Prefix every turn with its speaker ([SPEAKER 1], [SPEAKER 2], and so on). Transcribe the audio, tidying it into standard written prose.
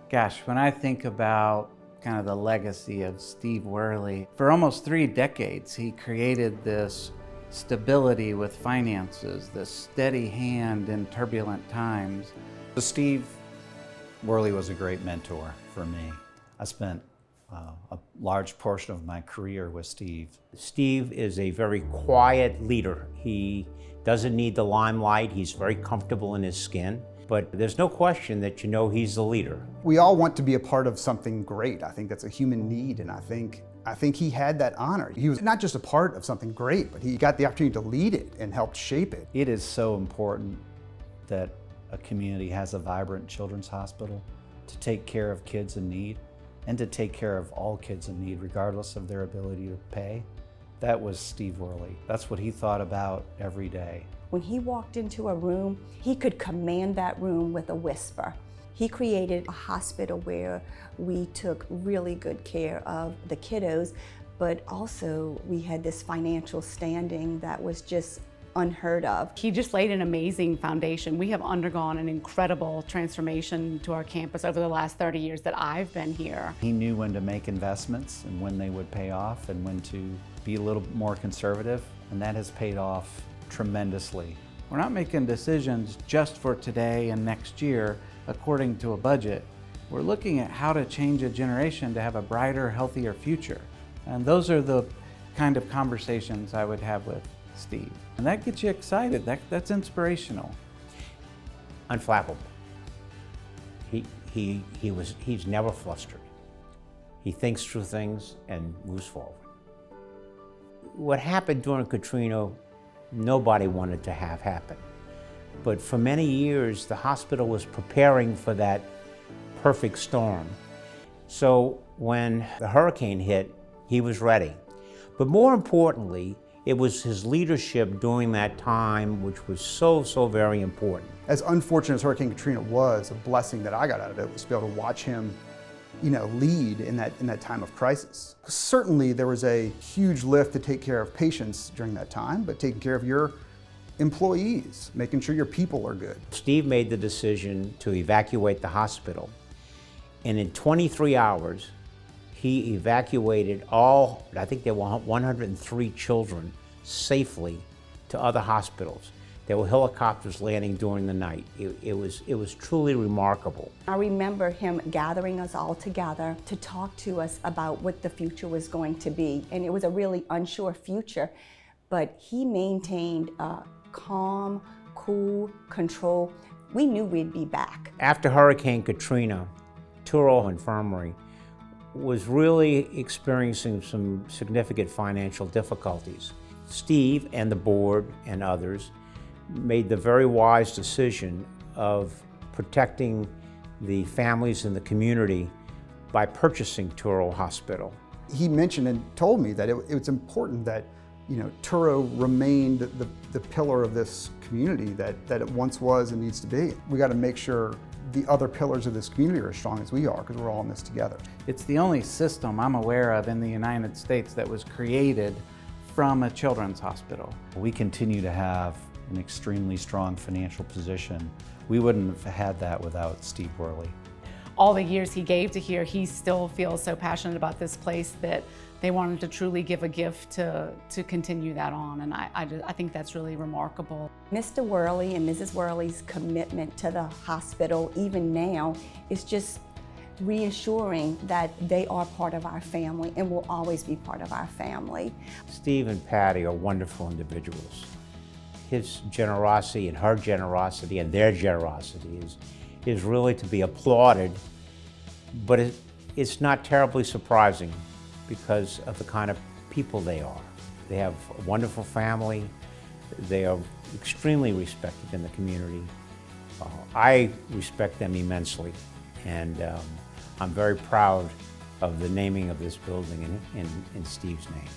[SPEAKER 1] Gosh, when I think about kind of the legacy of Steve Worley, for almost 3 decades, he created this stability with finances, this steady hand in turbulent times.
[SPEAKER 2] Steve Worley was a great mentor for me. I spent a large portion of my career with Steve.
[SPEAKER 3] Steve is a very quiet leader. He doesn't need the limelight. He's very comfortable in his skin. But there's no question that you know he's the leader.
[SPEAKER 4] We all want to be a part of something great. I think that's a human need, and I think he had that honor. He was not just a part of something great, but he got the opportunity to lead it and helped shape it.
[SPEAKER 2] It is so important that a community has a vibrant children's hospital to take care of kids in need and to take care of all kids in need, regardless of their ability to pay. That was Steve Worley. That's what he thought about every day.
[SPEAKER 5] When he walked into a room, he could command that room with a whisper. He created a hospital where we took really good care of the kiddos, but also we had this financial standing that was just unheard of.
[SPEAKER 6] He just laid an amazing foundation. We have undergone an incredible transformation to our campus over the last 30 years that I've been here.
[SPEAKER 2] He knew when to make investments and when they would pay off and when to be a little more conservative, and that has paid off tremendously.
[SPEAKER 1] We're not making decisions just for today and next year according to a budget. We're looking at how to change a generation to have a brighter, healthier future. And those are the kind of conversations I would have with Steve. And that gets you excited. That's inspirational.
[SPEAKER 3] Unflappable. He's never flustered. He thinks through things and moves forward. What happened during Katrina, nobody wanted to have happen. But for many years, the hospital was preparing for that perfect storm. So when the hurricane hit, he was ready. But more importantly, it was his leadership during that time which was so very important.
[SPEAKER 4] As unfortunate as Hurricane Katrina was, a blessing that I got out of it was to be able to watch him lead in that time of crisis. Certainly there was a huge lift to take care of patients during that time, but taking care of your employees, making sure your people are good.
[SPEAKER 3] Steve made the decision to evacuate the hospital, and in 23 hours, he evacuated all, I think there were 103 children safely to other hospitals. There were helicopters landing during the night. It was truly remarkable.
[SPEAKER 5] I remember him gathering us all together to talk to us about what the future was going to be. And it was a really unsure future, but he maintained a calm, cool control. We knew we'd be back.
[SPEAKER 3] After Hurricane Katrina, Touro Infirmary was really experiencing some significant financial difficulties. Steve and the board and others made the very wise decision of protecting the families in the community by purchasing Touro Hospital.
[SPEAKER 4] He mentioned and told me that it's important that Touro remained the pillar of this community that it once was and needs to be. We got to make sure the other pillars of this community are as strong as we are, because we're all in this together.
[SPEAKER 1] It's the only system I'm aware of in the United States that was created from a children's hospital.
[SPEAKER 2] We continue to have an extremely strong financial position. We wouldn't have had that without Steve Worley.
[SPEAKER 6] All the years he gave to here, he still feels so passionate about this place that they wanted to truly give a gift to continue that on, and I think that's really remarkable.
[SPEAKER 5] Mr. Worley and Mrs. Worley's commitment to the hospital, even now, is just reassuring that they are part of our family and will always be part of our family.
[SPEAKER 3] Steve and Patty are wonderful individuals. His generosity and her generosity and their generosity is really to be applauded, but it's not terribly surprising because of the kind of people they are. They have a wonderful family. They are extremely respected in the community. I respect them immensely, and I'm very proud of the naming of this building in Steve's name.